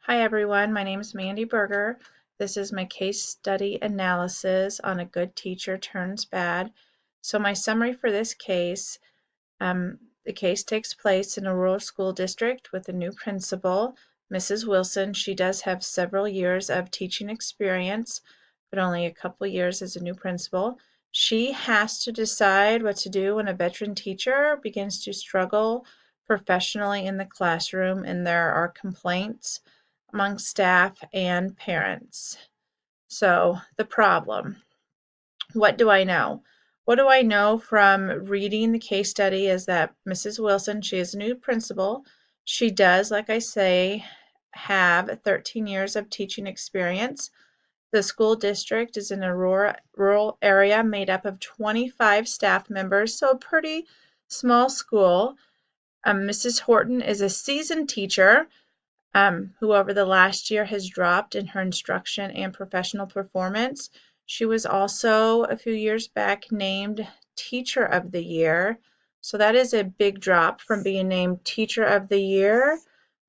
Hi everyone, my name is Mandy Berger. This is my case study analysis on A Good Teacher Turns Bad. So my summary for this case, the case takes place in a rural school district with a new principal, Mrs. Wilson. She does have several years of teaching experience, but only a couple years as a new principal. She has to decide what to do when a veteran teacher begins to struggle professionally in the classroom and there are complaints among staff and parents. So the problem, what do I know? What do I know from reading the case study is that Mrs. Wilson, she is a new principal. She does, like I say, have 13 years of teaching experience. The school district is in a rural area made up of 25 staff members, so a pretty small school. Mrs. Horton is a seasoned teacher who over the last year has dropped in her instruction and professional performance. She was also a few years back named Teacher of the Year. So that is a big drop from being named Teacher of the Year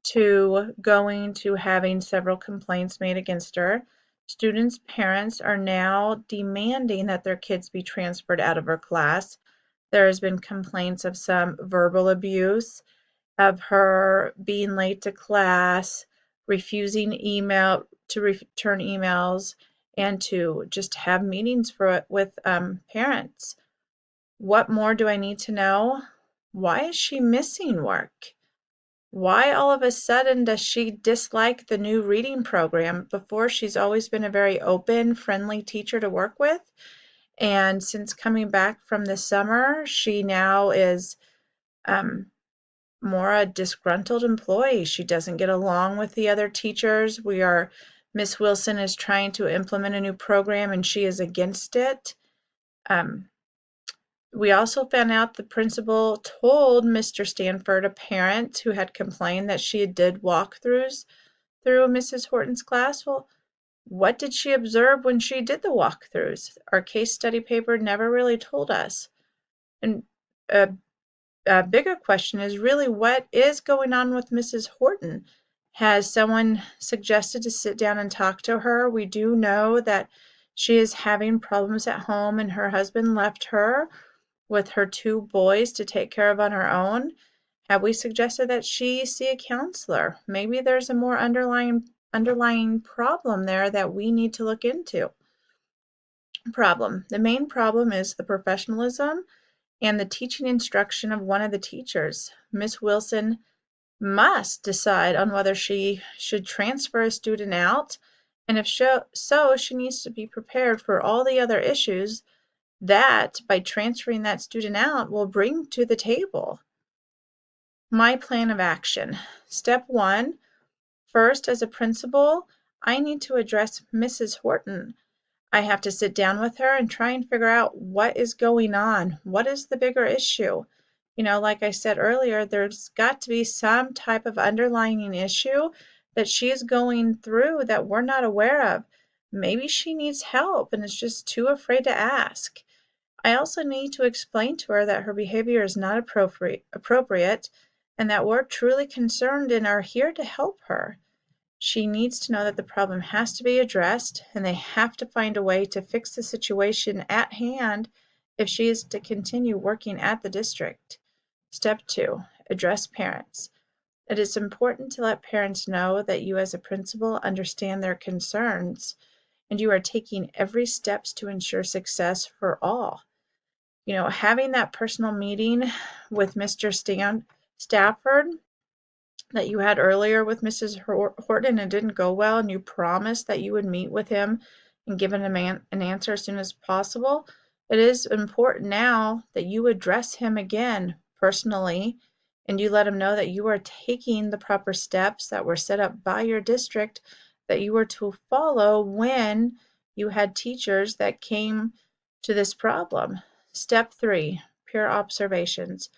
to going to having several complaints made against her. Students' parents are now demanding that their kids be transferred out of her class. There has been complaints of some verbal abuse, of her being late to class, refusing to return emails, and to just have meetings with parents. What more do I need to know? Why is she missing work? Why all of a sudden does she dislike the new reading program? Before, she's always been a very open, friendly teacher to work with. And since coming back from the summer, she now is more a disgruntled employee. She doesn't get along with the other teachers. Miss Wilson is trying to implement a new program and she is against it. We also found out the principal told Mr. Stanford, a parent who had complained that she did walkthroughs through Mrs. Horton's class. Well, what did she observe when she did the walkthroughs? Our case study paper never really told us. And a bigger question is really what is going on with Mrs. Horton? Has someone suggested to sit down and talk to her? We do know that she is having problems at home and her husband left her with her two boys to take care of on her own. Have we suggested that she see a counselor? Maybe there's a more underlying problem there that we need to look into. The main problem is the professionalism and the teaching instruction of one of the teachers. Miss Wilson must decide on whether she should transfer a student out, and if so, she needs to be prepared for all the other issues that, by transferring that student out, will bring to the table. My plan of action. Step 1, first, as a principal, I need to address Mrs. Horton. I have to sit down with her and try and figure out what is going on. What is the bigger issue? Like I said earlier, there's got to be some type of underlying issue that she is going through that we're not aware of. Maybe she needs help and is just too afraid to ask. I also need to explain to her that her behavior is not appropriate and that we're truly concerned and are here to help her. She needs to know that the problem has to be addressed and they have to find a way to fix the situation at hand if she is to continue working at the district. Step 2, address parents. It is important to let parents know that you as a principal understand their concerns and you are taking every steps to ensure success for all. Having that personal meeting with Mr. Stafford that you had earlier with Mrs. Horton and it didn't go well, and you promised that you would meet with him and give him an answer as soon as possible, it is important now that you address him again personally and you let him know that you are taking the proper steps that were set up by your district that you were to follow when you had teachers that came to this problem. Step 3, peer observations.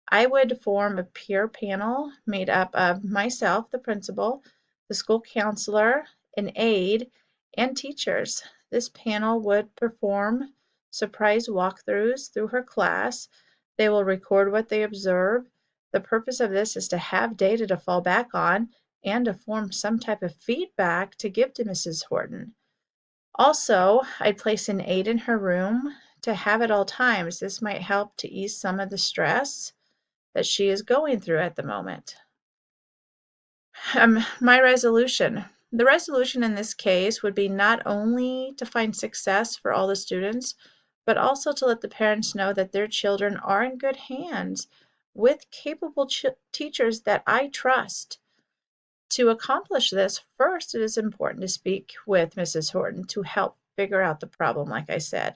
I would form a peer panel made up of myself, the principal, the school counselor, an aide, and teachers. This panel would perform surprise walkthroughs through her class. They will record what they observe. The purpose of this is to have data to fall back on and to form some type of feedback to give to Mrs. Horton. Also, I'd place an aide in her room to have at all times. This might help to ease some of the stress that she is going through at the moment. My resolution. The resolution in this case would be not only to find success for all the students, but also to let the parents know that their children are in good hands with capable teachers that I trust. To accomplish this, first it is important to speak with Mrs. Horton to help figure out the problem, like I said.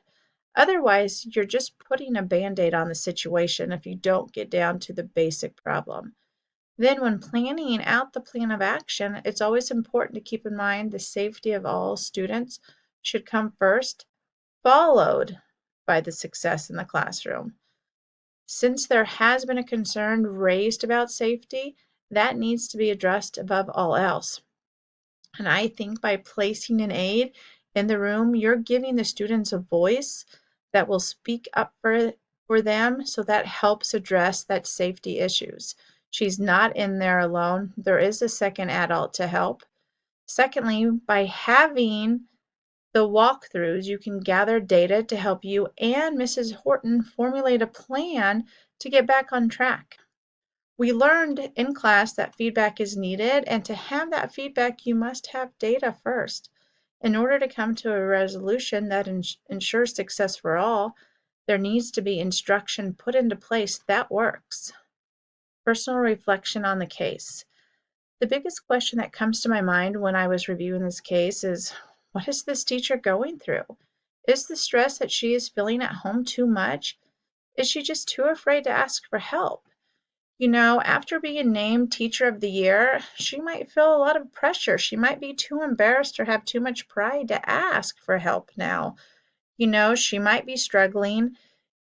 Otherwise, you're just putting a band-aid on the situation if you don't get down to the basic problem. Then, when planning out the plan of action, it's always important to keep in mind the safety of all students should come first, followed by the success in the classroom. Since there has been a concern raised about safety, that needs to be addressed above all else. And I think by placing an aide in the room, you're giving the students a voice that will speak up for them, so that helps address that safety issues. She's not in there alone. There is a second adult to help. Secondly, by having the walkthroughs, you can gather data to help you and Mrs. Horton formulate a plan to get back on track. We learned in class that feedback is needed, and to have that feedback, you must have data first. In order to come to a resolution that ensures success for all, there needs to be instruction put into place that works. Personal reflection on the case. The biggest question that comes to my mind when I was reviewing this case is, what is this teacher going through? Is the stress that she is feeling at home too much? Is she just too afraid to ask for help? After being named Teacher of the Year, she might feel a lot of pressure. She might be too embarrassed or have too much pride to ask for help now. She might be struggling.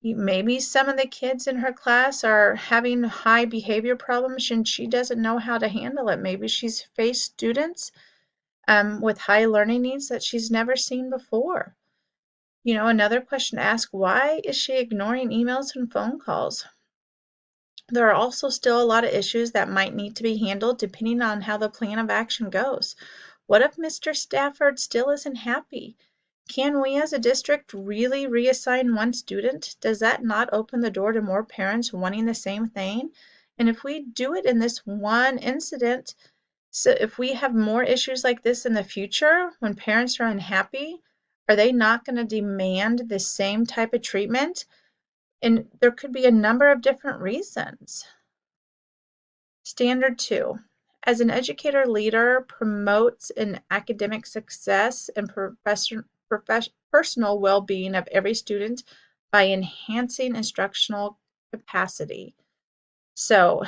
Maybe some of the kids in her class are having high behavior problems and she doesn't know how to handle it. Maybe she's faced students with high learning needs that she's never seen before. Another question to ask, why is she ignoring emails and phone calls? There are also still a lot of issues that might need to be handled depending on how the plan of action goes. What if Mr. Stafford still isn't happy? Can we as a district really reassign one student? Does that not open the door to more parents wanting the same thing? And if we do it in this one incident, so if we have more issues like this in the future, when parents are unhappy, are they not going to demand the same type of treatment? And there could be a number of different reasons. Standard 2. As an educator leader, promotes an academic success and personal well-being of every student by enhancing instructional capacity. So,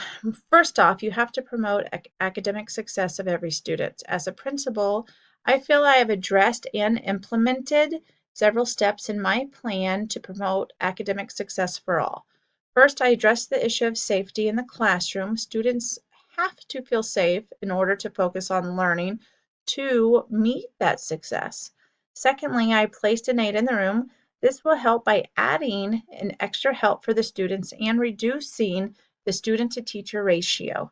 first off, you have to promote academic success of every student. As a principal, I feel I have addressed and implemented several steps in my plan to promote academic success for all. First, I address the issue of safety in the classroom. Students have to feel safe in order to focus on learning to meet that success. Secondly, I placed an aide in the room. This will help by adding an extra help for the students and reducing the student to teacher ratio.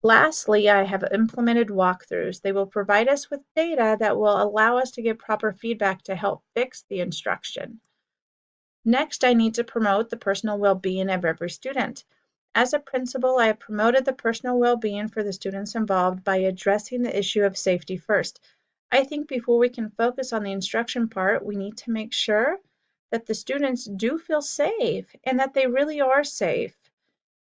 Lastly, I have implemented walkthroughs. They will provide us with data that will allow us to give proper feedback to help fix the instruction. Next, I need to promote the personal well-being of every student. As a principal, I have promoted the personal well-being for the students involved by addressing the issue of safety first. I think before we can focus on the instruction part, we need to make sure that the students do feel safe and that they really are safe.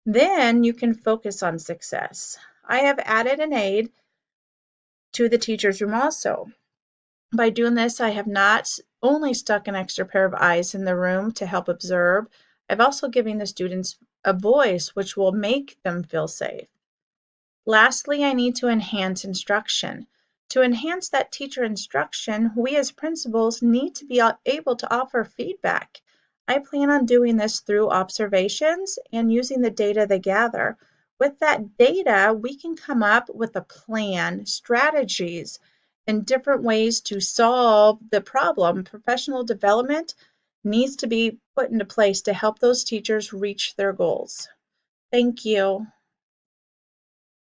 Then you can focus on success. I have added an aide to the teacher's room also. By doing this, I have not only stuck an extra pair of eyes in the room to help observe, I've also given the students a voice which will make them feel safe. Lastly, I need to enhance instruction. To enhance that teacher instruction, we as principals need to be able to offer feedback. I plan on doing this through observations and using the data they gather. With that data, we can come up with a plan, strategies, and different ways to solve the problem. Professional development needs to be put into place to help those teachers reach their goals. Thank you.